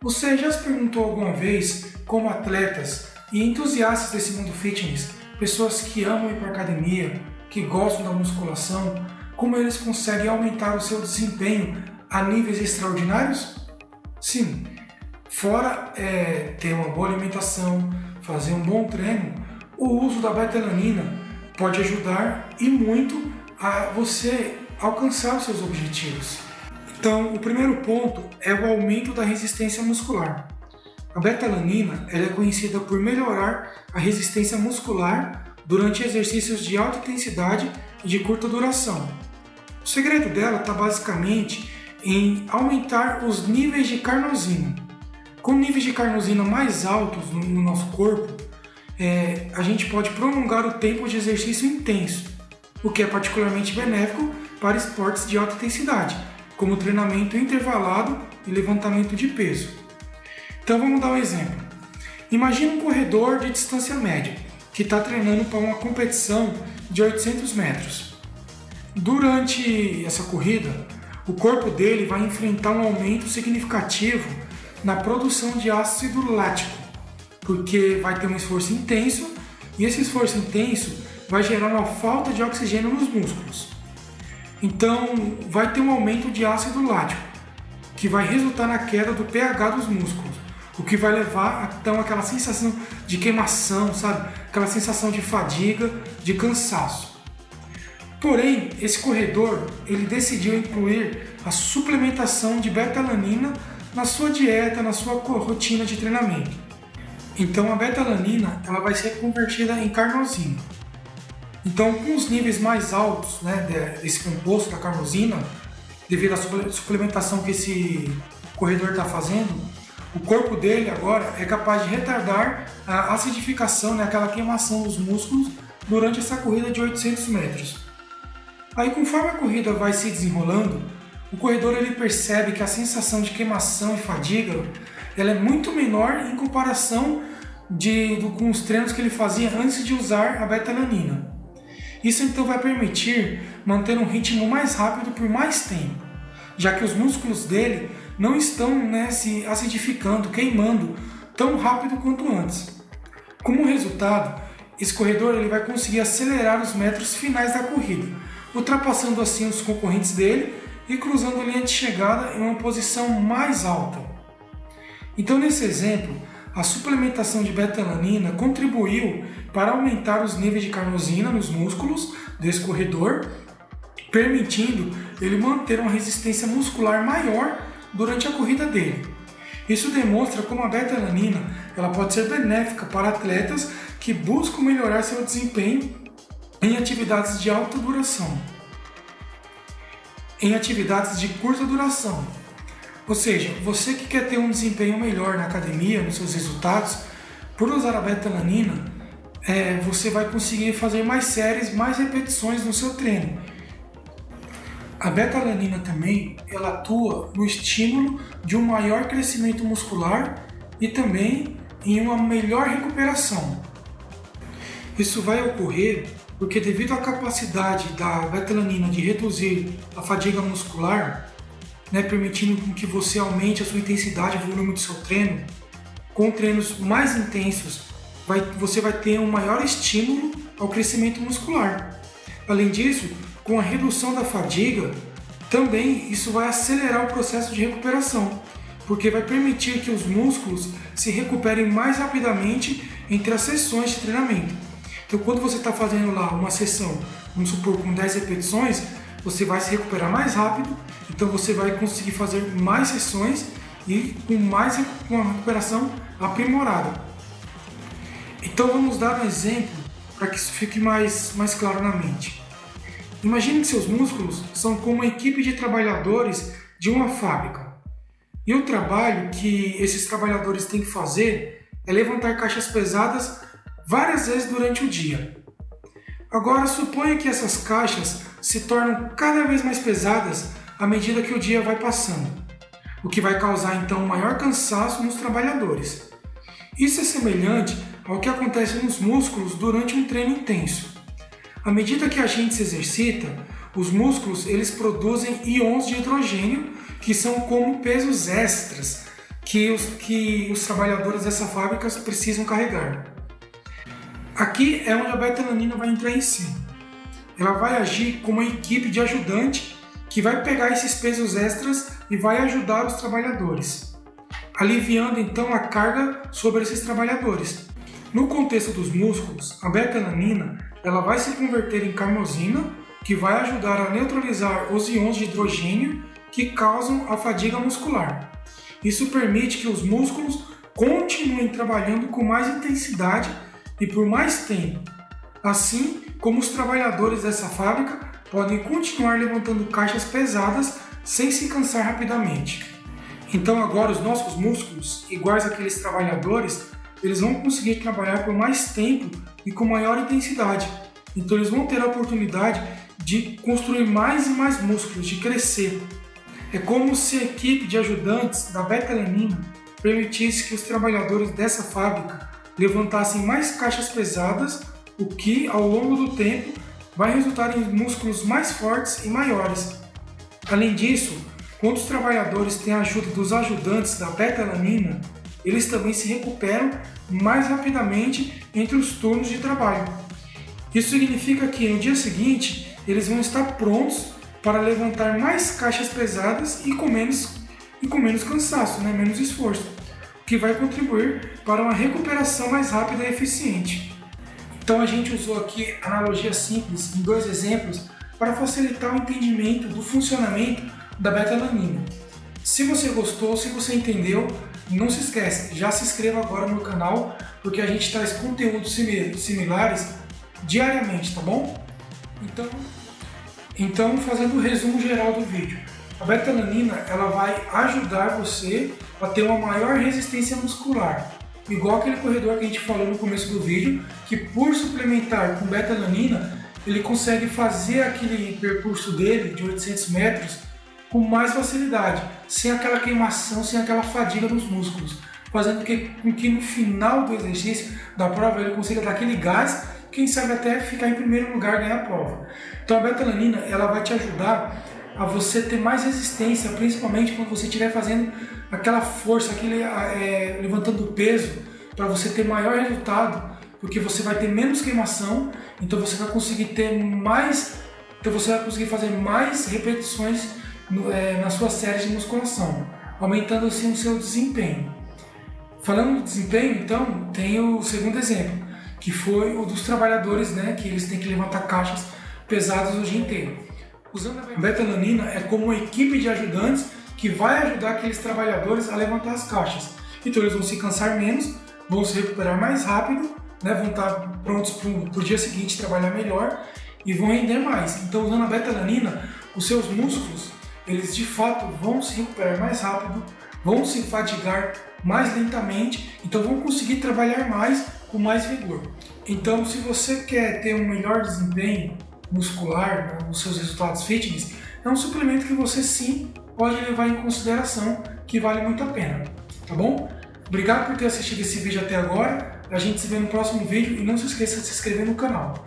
Você já se perguntou alguma vez como atletas e entusiastas desse mundo fitness, pessoas que amam ir para a academia, que gostam da musculação, como eles conseguem aumentar o seu desempenho a níveis extraordinários? Sim, fora ter uma boa alimentação, fazer um bom treino, o uso da beta-alanina pode ajudar e muito a você alcançar os seus objetivos. Então, o primeiro ponto é o aumento da resistência muscular. A beta-alanina é conhecida por melhorar a resistência muscular durante exercícios de alta intensidade e de curta duração. O segredo dela está basicamente em aumentar os níveis de carnosina. Com níveis de carnosina mais altos no nosso corpo, a gente pode prolongar o tempo de exercício intenso, o que é particularmente benéfico para esportes de alta intensidade, como treinamento intervalado e levantamento de peso. Então vamos dar um exemplo. Imagina um corredor de distância média que está treinando para uma competição de 800 metros. Durante essa corrida, o corpo dele vai enfrentar um aumento significativo na produção de ácido lático, porque vai ter um esforço intenso e esse esforço intenso vai gerar uma falta de oxigênio nos músculos. Então, vai ter um aumento de ácido lático, que vai resultar na queda do pH dos músculos, o que vai levar então aquela sensação de queimação, sabe? Aquela sensação de fadiga, de cansaço. Porém, esse corredor ele decidiu incluir a suplementação de beta-alanina na sua dieta, na sua rotina de treinamento. Então, a beta-alanina ela vai ser convertida em carnosina. Então, com os níveis mais altos desse composto da carnosina, devido à suplementação que esse corredor está fazendo, o corpo dele agora é capaz de retardar a acidificação, aquela queimação dos músculos durante essa corrida de 800 metros. Aí, conforme a corrida vai se desenrolando, o corredor ele percebe que a sensação de queimação e fadiga ela é muito menor em comparação com os treinos que ele fazia antes de usar a beta-alanina. Isso então vai permitir manter um ritmo mais rápido por mais tempo, já que os músculos dele não estão se acidificando, queimando tão rápido quanto antes. Como resultado, esse corredor ele vai conseguir acelerar os metros finais da corrida, ultrapassando assim os concorrentes dele e cruzando a linha de chegada em uma posição mais alta. Então, nesse exemplo, a suplementação de beta-alanina contribuiu para aumentar os níveis de carnosina nos músculos desse corredor, permitindo ele manter uma resistência muscular maior durante a corrida dele. Isso demonstra como a beta-alanina ela pode ser benéfica para atletas que buscam melhorar seu desempenho em atividades de alta duração, em atividades de curta duração. Ou seja, você que quer ter um desempenho melhor na academia, nos seus resultados, por usar a beta-alanina, você vai conseguir fazer mais séries, mais repetições no seu treino. A beta-alanina também ela atua no estímulo de um maior crescimento muscular e também em uma melhor recuperação. Isso vai ocorrer porque devido à capacidade da beta-alanina de reduzir a fadiga muscular, permitindo que você aumente a sua intensidade e o volume do seu treino, com treinos mais intensos, você vai ter um maior estímulo ao crescimento muscular. Além disso, com a redução da fadiga, também isso vai acelerar o processo de recuperação, porque vai permitir que os músculos se recuperem mais rapidamente entre as sessões de treinamento. Então, quando você está fazendo lá uma sessão, vamos supor, com 10 repetições, você vai se recuperar mais rápido, então você vai conseguir fazer mais sessões e com uma recuperação aprimorada. Então vamos dar um exemplo para que isso fique mais claro na mente. Imagine que seus músculos são como uma equipe de trabalhadores de uma fábrica. E o trabalho que esses trabalhadores têm que fazer é levantar caixas pesadas várias vezes durante o dia. Agora suponha que essas caixas se tornam cada vez mais pesadas à medida que o dia vai passando, o que vai causar então um maior cansaço nos trabalhadores. Isso é semelhante ao que acontece nos músculos durante um treino intenso. À medida que a gente se exercita, os músculos eles produzem íons de hidrogênio que são como pesos extras que os trabalhadores dessa fábrica precisam carregar. Aqui é onde a beta-alanina vai entrar em cena. Ela vai agir como uma equipe de ajudante que vai pegar esses pesos extras e vai ajudar os trabalhadores, aliviando então a carga sobre esses trabalhadores. No contexto dos músculos, a beta-alanina ela vai se converter em carnosina, que vai ajudar a neutralizar os íons de hidrogênio que causam a fadiga muscular. Isso permite que os músculos continuem trabalhando com mais intensidade e por mais tempo, assim como os trabalhadores dessa fábrica podem continuar levantando caixas pesadas sem se cansar rapidamente. Então agora os nossos músculos, iguais àqueles trabalhadores, eles vão conseguir trabalhar por mais tempo e com maior intensidade. Então eles vão ter a oportunidade de construir mais e mais músculos, de crescer. É como se a equipe de ajudantes da beta-alanina permitisse que os trabalhadores dessa fábrica levantassem mais caixas pesadas, o que, ao longo do tempo, vai resultar em músculos mais fortes e maiores. Além disso, quando os trabalhadores têm a ajuda dos ajudantes da beta-alanina, eles também se recuperam mais rapidamente entre os turnos de trabalho. Isso significa que no dia seguinte, eles vão estar prontos para levantar mais caixas pesadas e com menos cansaço, menos esforço, o que vai contribuir para uma recuperação mais rápida e eficiente. Então a gente usou aqui analogias simples em 2 exemplos para facilitar o entendimento do funcionamento da beta-alanina. Se você gostou, se você entendeu, não se esquece, já se inscreva agora no canal, porque a gente traz conteúdos similares diariamente, tá bom? Então, fazendo o resumo geral do vídeo, a beta-alanina ela vai ajudar você a ter uma maior resistência muscular, igual aquele corredor que a gente falou no começo do vídeo, que por suplementar com beta-alanina, ele consegue fazer aquele percurso dele de 800 metros com mais facilidade, sem aquela queimação, sem aquela fadiga nos músculos, fazendo com que no final do exercício da prova ele consiga dar aquele gás, quem sabe até ficar em primeiro lugar e ganhar a prova. Então a beta-alanina ela vai te ajudar a você ter mais resistência, principalmente quando você estiver fazendo aquela força, levantando peso, para você ter maior resultado, porque você vai ter menos queimação, então você vai conseguir fazer mais repetições nas suas séries de musculação, aumentando assim o seu desempenho. Falando do desempenho, então, tem o segundo exemplo, que foi o dos trabalhadores, que eles têm que levantar caixas pesadas o dia inteiro. Usando a beta-alanina é como uma equipe de ajudantes que vai ajudar aqueles trabalhadores a levantar as caixas. Então eles vão se cansar menos, vão se recuperar mais rápido, vão estar prontos para o dia seguinte trabalhar melhor e vão render mais. Então usando a beta-alanina, os seus músculos, eles de fato vão se recuperar mais rápido, vão se fadigar mais lentamente, então vão conseguir trabalhar mais com mais vigor. Então se você quer ter um melhor desempenho muscular nos seus resultados fitness, é um suplemento que você sim pode levar em consideração, que vale muito a pena, tá bom? Obrigado por ter assistido esse vídeo até agora, a gente se vê no próximo vídeo e não se esqueça de se inscrever no canal.